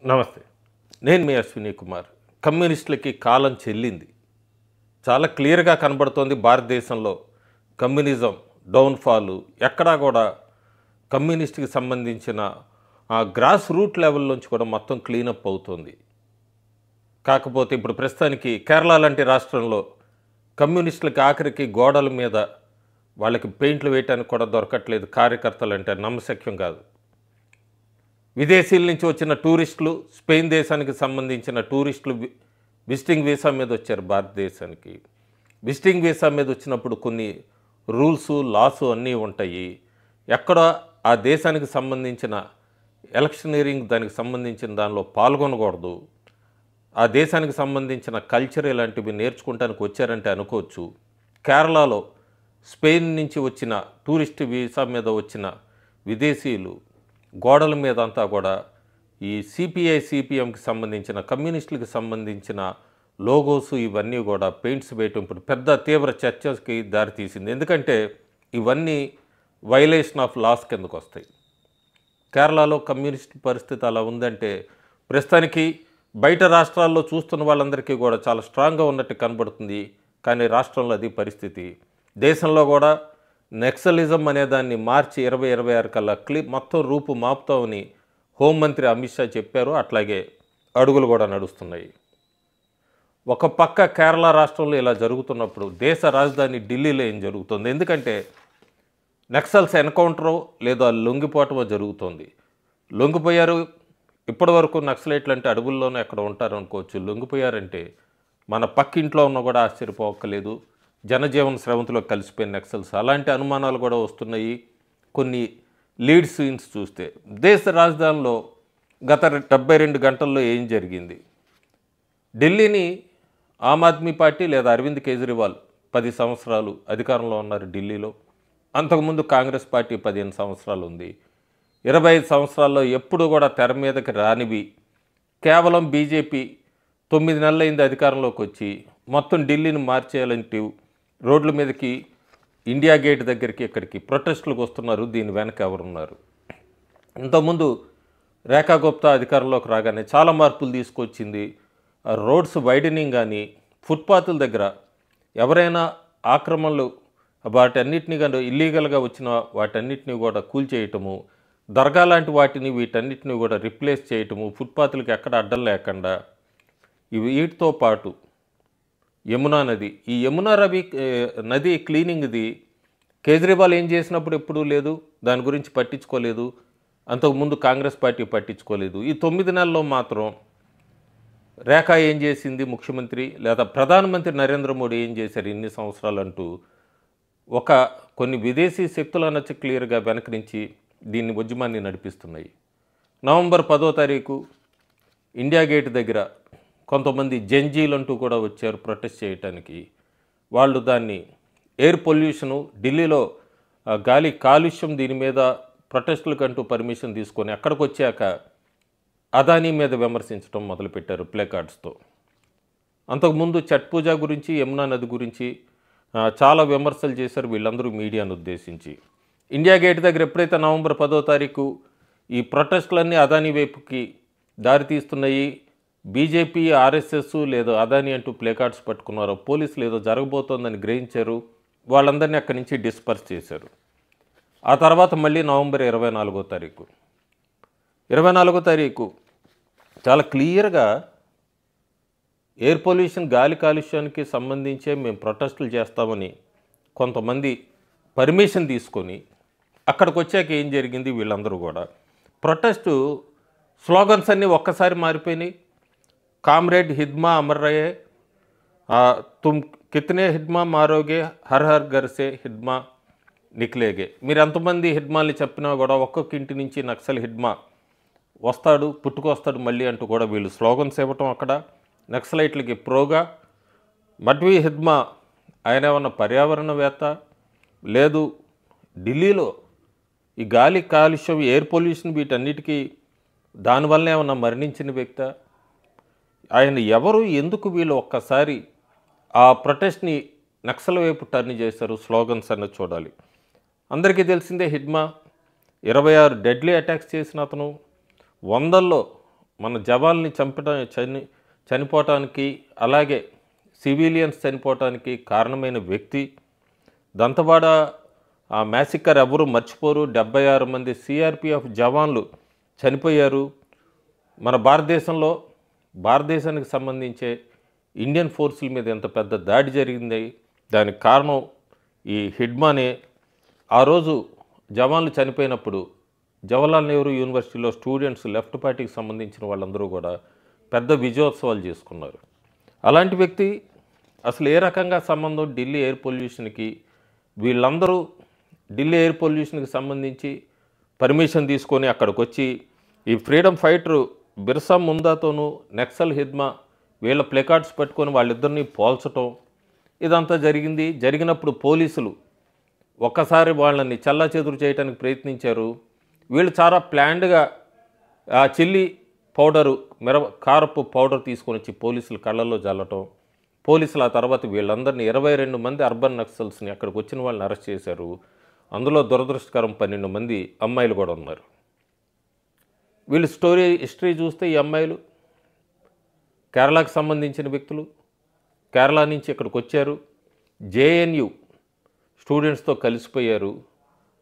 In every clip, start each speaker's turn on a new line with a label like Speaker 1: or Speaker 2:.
Speaker 1: నమస్తే. నేను మీ అశ్విని కుమార్. కమ్యూనిస్టులకి కాలం చెల్లింది. చాలా క్లియర్‌గా కనబడుతోంది భారతదేశంలో కమ్యూనిజం డౌన్‌ఫాలు. ఎక్కడా కూడా కమ్యూనిస్ట్‌కి సంబంధించిన గ్రాస్ రూట్ లెవెల్ నుంచి కూడా మొత్తం క్లీనప్ అవుతోంది. కాకపోతే ఇప్పుడు ప్రస్తుతానికి కేరళ లాంటి రాష్ట్రంలో కమ్యూనిస్టులకి ఆఖరికి గోడల మీద వాళ్ళకి పెయింట్లు వేయటానికి కూడా దొరకట్లేదు. కార్యకర్తలంటే నమ్మశక్యం కాదు. విదేశీల నుంచి వచ్చిన టూరిస్టులు, స్పెయిన్ దేశానికి సంబంధించిన టూరిస్టులు విజిటింగ్ వీసా మీద వచ్చారు భారతదేశానికి. విజిటింగ్ వీసా మీద వచ్చినప్పుడు కొన్ని రూల్సు, లాసు అన్నీ ఉంటాయి. ఎక్కడ ఆ దేశానికి సంబంధించిన ఎలక్షనీరింగ్ దానికి సంబంధించిన దానిలో పాల్గొనకూడదు. ఆ దేశానికి సంబంధించిన కల్చర్ ఇలాంటివి నేర్చుకుంటానికి వచ్చారంటే అనుకోవచ్చు. కేరళలో స్పెయిన్ నుంచి వచ్చిన టూరిస్ట్ వీసా మీద వచ్చిన విదేశీయులు గోడల మీద అంతా కూడా ఈ సిపిఐ, సిపిఎంకి సంబంధించిన కమ్యూనిస్టులకు సంబంధించిన లోగోసు ఇవన్నీ కూడా పెయింట్స్ వేయటం ఇప్పుడు పెద్ద తీవ్ర చర్చకి దారితీసింది. ఎందుకంటే ఇవన్నీ వైలేషన్ ఆఫ్ లాస్ కిందకు వస్తాయి. కేరళలో కమ్యూనిస్ట్ పరిస్థితి అలా ఉందంటే ప్రస్తుతానికి బయట రాష్ట్రాల్లో చూస్తున్న వాళ్ళందరికీ కూడా చాలా స్ట్రాంగ్గా ఉన్నట్టు కనబడుతుంది. కానీ రాష్ట్రంలో అది పరిస్థితి. దేశంలో కూడా నక్సలిజం అనే దాన్ని మార్చి 2026 కల్లా మొత్తం రూపు మాపుతామని హోంమంత్రి అమిత్ షా చెప్పారు. అట్లాగే అడుగులు కూడా నడుస్తున్నాయి. ఒక పక్క కేరళ రాష్ట్రంలో ఇలా జరుగుతున్నప్పుడు దేశ రాజధాని ఢిల్లీలో ఏం జరుగుతుంది? ఎందుకంటే నక్సల్స్ ఎన్కౌంటరో లేదా లొంగిపోవటమో జరుగుతోంది. లొంగిపోయారు. ఇప్పటి వరకు నక్సలైట్లు అంటే అడవుల్లోనే ఎక్కడ ఉంటారు అనుకోవచ్చు. లొంగిపోయారంటే మన పక్కింట్లో ఉన్న కూడా ఆశ్చర్యపోక్కలేదు. జనజీవన స్రవంతిలో కలిసిపోయిన నక్సల్స్ అలాంటి అనుమానాలు కూడా వస్తున్నాయి. కొన్ని లీడ్ సీన్స్ చూస్తే దేశ రాజధానిలో గత 72 గంటల్లో ఏం జరిగింది? ఢిల్లీని ఆమ్ ఆద్మీ పార్టీ లేదా అరవింద్ కేజ్రీవాల్ 10 సంవత్సరాలు అధికారంలో ఉన్నారు ఢిల్లీలో. అంతకుముందు కాంగ్రెస్ పార్టీ 15 సంవత్సరాలు ఉంది. 25 సంవత్సరాల్లో ఎప్పుడు కూడా తెర మీదకి రానివి కేవలం బీజేపీ 9 నెలలైంది అధికారంలోకి వచ్చి మొత్తం ఢిల్లీని మార్చేయాలంటూ రోడ్ల మీదకి ఇండియా గేట్ దగ్గరికి ఇక్కడికి ప్రొటెస్టులకు వస్తున్నారు. దీని వెనక ఎవరున్నారు? ఇంతకుముందు రేఖా గుప్తా అధికారంలోకి రాగానే చాలా మార్పులు తీసుకొచ్చింది. రోడ్స్ వైడనింగ్ కానీ ఫుట్పాత్ల దగ్గర ఎవరైనా ఆక్రమణలు వాటన్నిటినీ కానీ ఇల్లీగల్గా వచ్చిన వాటన్నిటినీ కూడా కూల్చేయటము, దర్గా లాంటి వాటిని వీటన్నిటిని కూడా రిప్లేస్ చేయటము, ఫుట్పాత్లకు ఎక్కడ అడ్డం లేకుండా వీటితో పాటు యమునా నది, ఈ యమునా నది క్లీనింగ్ది కేజ్రీవాల్ ఏం చేసినప్పుడు ఎప్పుడూ లేదు. దాని గురించి పట్టించుకోలేదు. అంతకుముందు కాంగ్రెస్ పార్టీ పట్టించుకోలేదు. ఈ 9 నెలల్లో మాత్రం రేఖా ఏం చేసింది ముఖ్యమంత్రి లేదా ప్రధానమంత్రి నరేంద్ర మోడీ ఏం చేశారు ఇన్ని సంవత్సరాలు అంటూ కొన్ని విదేశీ శక్తులు అనొచ్చు క్లియర్గా వెనక నుంచి దీన్ని ఉద్యమాన్ని నడిపిస్తున్నాయి. నవంబర్ 10వ తారీఖు ఇండియా గేట్ దగ్గర కొంతమంది జంజీలు అంటూ కూడా వచ్చారు ప్రొటెస్ట్ చేయటానికి. వాళ్ళు దాన్ని ఎయిర్ పొల్యూషను, ఢిల్లీలో గాలి కాలుష్యం, దీని మీద ప్రొటెస్టులకంటూ పర్మిషన్ తీసుకొని అక్కడికి వచ్చాక అదానీ మీద విమర్శించడం మొదలుపెట్టారు ప్లే కార్డ్స్తో. అంతకుముందు ఛట్ పూజ గురించి, యమునా నది గురించి చాలా విమర్శలు చేశారు వీళ్ళందరూ మీడియాను ఉద్దేశించి. ఇండియా గేట్ దగ్గర ఎప్పుడైతే నవంబర్ 10వ తారీఖు ఈ ప్రొటెస్టులన్నీ అదానీ వైపుకి దారితీస్తున్నాయి, బీజేపీ, ఆర్ఎస్ఎస్ లేదా అదానీ అంటూ ప్లే కార్డ్స్ పట్టుకున్నారు, పోలీసులు ఏదో జరగబోతోందని గ్రహించారు. వాళ్ళందరినీ అక్కడి నుంచి డిస్పర్స్ చేశారు. ఆ తర్వాత మళ్ళీ నవంబర్ 24వ తారీఖు 24వ తారీఖు చాలా క్లియర్గా ఎయిర్ పొల్యూషన్, గాలి కాలుష్యానికి సంబంధించే మేము ప్రొటెస్టులు చేస్తామని కొంతమంది పర్మిషన్ తీసుకొని అక్కడికి వచ్చాక ఏం జరిగింది? వీళ్ళందరూ కూడా ప్రొటెస్టు స్లోగన్స్ అన్నీ ఒక్కసారి మారిపోయినాయి. కామ్రేడ్ హిద్మా అమర్ రహే, తుమ్ కితనే హిడ్మా మారోగే, హర్ హర్ ఘర్ సే హిడ్మా నిక్లేగే. మీరు ఎంతమంది హిడ్మాల్ని చెప్పినా కూడా ఒక్కొక్క ఇంటి నుంచి నక్సల్ హిడ్మా వస్తాడు, పుట్టుకొస్తాడు మళ్ళీ అంటూ కూడా వీళ్ళు స్లోగన్స్ ఇవ్వటం అక్కడ నక్సలైట్లకి ప్రోగా. మడ్వీ హిద్మా ఆయన ఏమన్నా పర్యావరణవేత్త? లేదు. ఢిల్లీలో ఈ గాలి కాలుష్యం, ఎయిర్ పొల్యూషన్ వీటన్నిటికీ దానివల్ల ఏమన్నా మరణించిన వ్యక్త? ఆయన ఎవరు? ఎందుకు వీళ్ళు ఒక్కసారి ఆ ప్రొటెస్ట్ని నక్సల్ వైపు టర్న్ చేశారు? స్లోగన్స్ అన్నది చూడాలి. అందరికీ తెలిసిందే హిడ్మా 26 డెడ్లీ అటాక్స్ చేసిన అతను, వందల్లో మన జవాన్ని చనిపోవటానికి అలాగే సివిలియన్స్ చనిపోవటానికి కారణమైన వ్యక్తి. దంతవాడ ఆ మ్యాసికర్ ఎవరు మర్చిపోరు. 76 మంది సిఆర్పిఎఫ్ జవాన్లు చనిపోయారు. మన భారతదేశానికి సంబంధించే ఇండియన్ ఫోర్సుల మీద ఎంత పెద్ద దాడి జరిగింది. దానికి కారణం ఈ హిడ్మానే. ఆ రోజు జవాన్లు చనిపోయినప్పుడు జవహర్లాల్ నెహ్రూ యూనివర్సిటీలో స్టూడెంట్స్ లెఫ్ట్ పార్టీకి సంబంధించిన వాళ్ళందరూ కూడా పెద్ద విజయోత్సవాలు చేసుకున్నారు. అలాంటి వ్యక్తి అసలు ఏ రకంగా సంబంధం ఢిల్లీ ఎయిర్ పొల్యూషన్కి? వీళ్ళందరూ ఢిల్లీ ఎయిర్ పొల్యూషన్కి సంబంధించి పర్మిషన్ తీసుకొని అక్కడికి వచ్చి ఈ ఫ్రీడమ్ ఫైటర్ బిర్సా ముందాతోనూ నక్సల్ హిద్మా వీళ్ళ ప్లేకార్డ్స్ పెట్టుకొని వాళ్ళిద్దరిని పోల్చటం ఇదంతా జరిగింది. జరిగినప్పుడు పోలీసులు ఒక్కసారి వాళ్ళని చెల్లాచెదురు చేయడానికి ప్రయత్నించారు. వీళ్ళు చాలా ప్లాన్డ్గా ఆ చిల్లీ పౌడరు కారపు పౌడర్ తీసుకొని వచ్చి పోలీసులు కళ్ళల్లో జల్లటం. పోలీసులు ఆ తర్వాత వీళ్ళందరినీ 22 మంది అర్బన్ నక్సల్స్ని అక్కడికి వచ్చిన వాళ్ళని అరెస్ట్ చేశారు. అందులో దురదృష్టకరం 12 మంది అమ్మాయిలు కూడా ఉన్నారు. వీళ్ళు హిస్టరీ చూస్తే ఈ అమ్మాయిలు కేరళకు సంబంధించిన వ్యక్తులు. కేరళ నుంచి ఇక్కడికి వచ్చారు. జేఎన్యు స్టూడెంట్స్తో కలిసిపోయారు.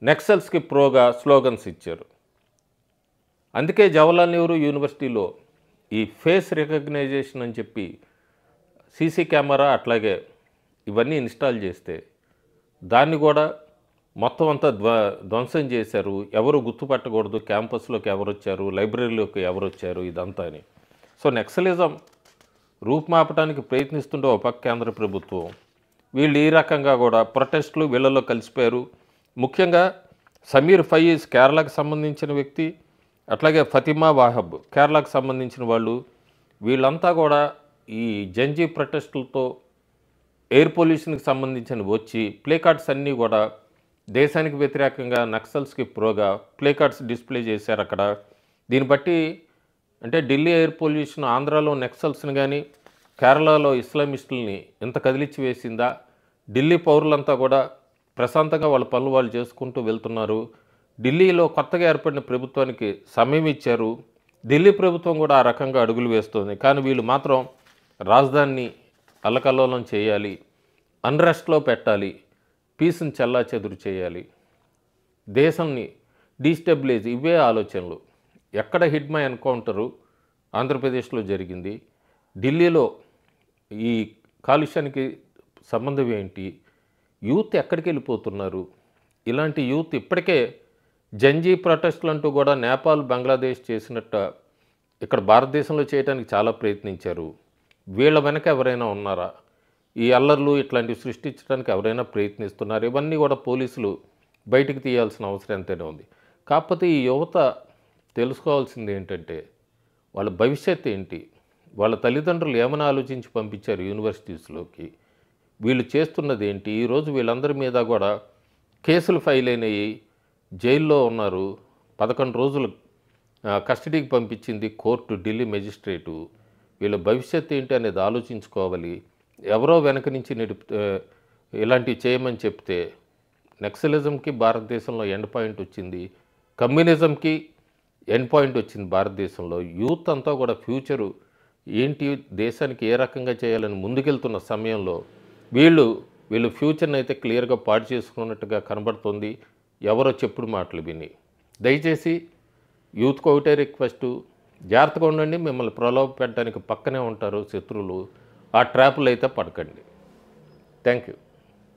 Speaker 1: నక్సల్స్కి ప్రోగా స్లోగన్స్ ఇచ్చారు. అందుకే జవహర్లాల్ నెహ్రూ యూనివర్సిటీలో ఈ ఫేస్ రికగ్నైజేషన్ అని చెప్పి సీసీ కెమెరా అట్లాగే ఇవన్నీ ఇన్స్టాల్ చేస్తే దాన్ని కూడా మొత్తం అంతా ధ్వంసం చేశారు. ఎవరు గుర్తుపట్టకూడదు, క్యాంపస్లోకి ఎవరు వచ్చారు, లైబ్రరీలోకి ఎవరు వచ్చారు, ఇదంతా అని. సో నక్సలిజం రూపుమాపడానికి ప్రయత్నిస్తుంటే ఒక పక్క కేంద్ర ప్రభుత్వం, వీళ్ళు ఈ రకంగా కూడా ప్రొటెస్టులు వీళ్ళలో కలిసిపోయారు. ముఖ్యంగా సమీర్ ఫయీజ్ కేరళకు సంబంధించిన వ్యక్తి, అట్లాగే ఫతిమా వాహబ్ కేరళకు సంబంధించిన వాళ్ళు, వీళ్ళంతా కూడా ఈ జంజీ ప్రొటెస్టులతో ఎయిర్ పొల్యూషన్కి సంబంధించిన వచ్చి ప్లేకార్డ్స్ అన్నీ కూడా దేశానికి వ్యతిరేకంగా నక్సల్స్కి ప్రోగా ప్లేకార్డ్స్ డిస్ప్లే చేశారు అక్కడ. దీన్ని బట్టి అంటే ఢిల్లీ ఎయిర్ పొల్యూషన్ ఆంధ్రాలో నక్సల్స్ని కానీ కేరళలో ఇస్లామిస్టుల్ని ఎంత కదిలిచ్చి వేసిందా? ఢిల్లీ పౌరులంతా కూడా ప్రశాంతంగా వాళ్ళ పనులు వాళ్ళు చేసుకుంటూ వెళ్తున్నారు. ఢిల్లీలో కొత్తగా ఏర్పడిన ప్రభుత్వానికి సమయం ఇచ్చారు. ఢిల్లీ ప్రభుత్వం కూడా ఆ రకంగా అడుగులు వేస్తుంది. కానీ వీళ్ళు మాత్రం రాజధానిని అల్లకల్లోలం చేయాలి, అన్రెస్ట్లో పెట్టాలి, పీస్ని చెల్లాచెదురు చేయాలి, దేశాన్ని డీస్టెబిలైజ్, ఇవే ఆలోచనలు. ఎక్కడ హిడ్మా ఎన్కౌంటరు ఆంధ్రప్రదేశ్లో జరిగింది, ఢిల్లీలో ఈ కాలుష్యానికి సంబంధం ఏంటి, యూత్ ఎక్కడికి వెళ్ళిపోతున్నారు? ఇలాంటి యూత్ ఇప్పటికే జంజీ ప్రొటెస్టులు అంటూ కూడా నేపాల్, బంగ్లాదేశ్ చేసినట్టు ఇక్కడ భారతదేశంలో చేయడానికి చాలా ప్రయత్నించారు. వీళ్ళ వెనక ఎవరైనా ఉన్నారా? ఈ అల్లర్లు ఇట్లాంటివి సృష్టించడానికి ఎవరైనా ప్రయత్నిస్తున్నారు? ఇవన్నీ కూడా పోలీసులు బయటికి తీయాల్సిన అవసరం ఎంతైనా ఉంది. కాకపోతే ఈ యువత తెలుసుకోవాల్సింది ఏంటంటే వాళ్ళ భవిష్యత్తు ఏంటి, వాళ్ళ తల్లిదండ్రులు ఏమైనా ఆలోచించి పంపించారు యూనివర్సిటీస్లోకి, వీళ్ళు చేస్తున్నది ఏంటి? ఈరోజు వీళ్ళందరి మీద కూడా కేసులు ఫైల్ అయినాయి, జైల్లో ఉన్నారు. 11 రోజులు కస్టడీకి పంపించింది కోర్టు, ఢిల్లీ మెజిస్ట్రేటు. వీళ్ళ భవిష్యత్తు ఏంటి అనేది ఆలోచించుకోవాలి. ఎవరో వెనక నుంచి ఇలాంటివి చేయమని చెప్తే నక్సలిజంకి భారతదేశంలో ఎండ్ పాయింట్ వచ్చింది, కమ్యూనిజంకి ఎండ్ పాయింట్ వచ్చింది భారతదేశంలో. యూత్ అంతా కూడా ఫ్యూచరు ఏంటి, దేశానికి ఏ రకంగా చేయాలని ముందుకెళ్తున్న సమయంలో వీళ్ళు ఫ్యూచర్ని అయితే క్లియర్గా పాడు చేసుకున్నట్టుగా కనబడుతుంది ఎవరో చెప్పుడు మాటలు విని. దయచేసి యూత్కి ఒకటే రిక్వెస్టు, జాగ్రత్తగా ఉండండి. మిమ్మల్ని ప్రలోభ పెట్టడానికి పక్కనే ఉంటారు శత్రువులు. ఆ ట్రాపులు అయితే పడకండి. Thank you.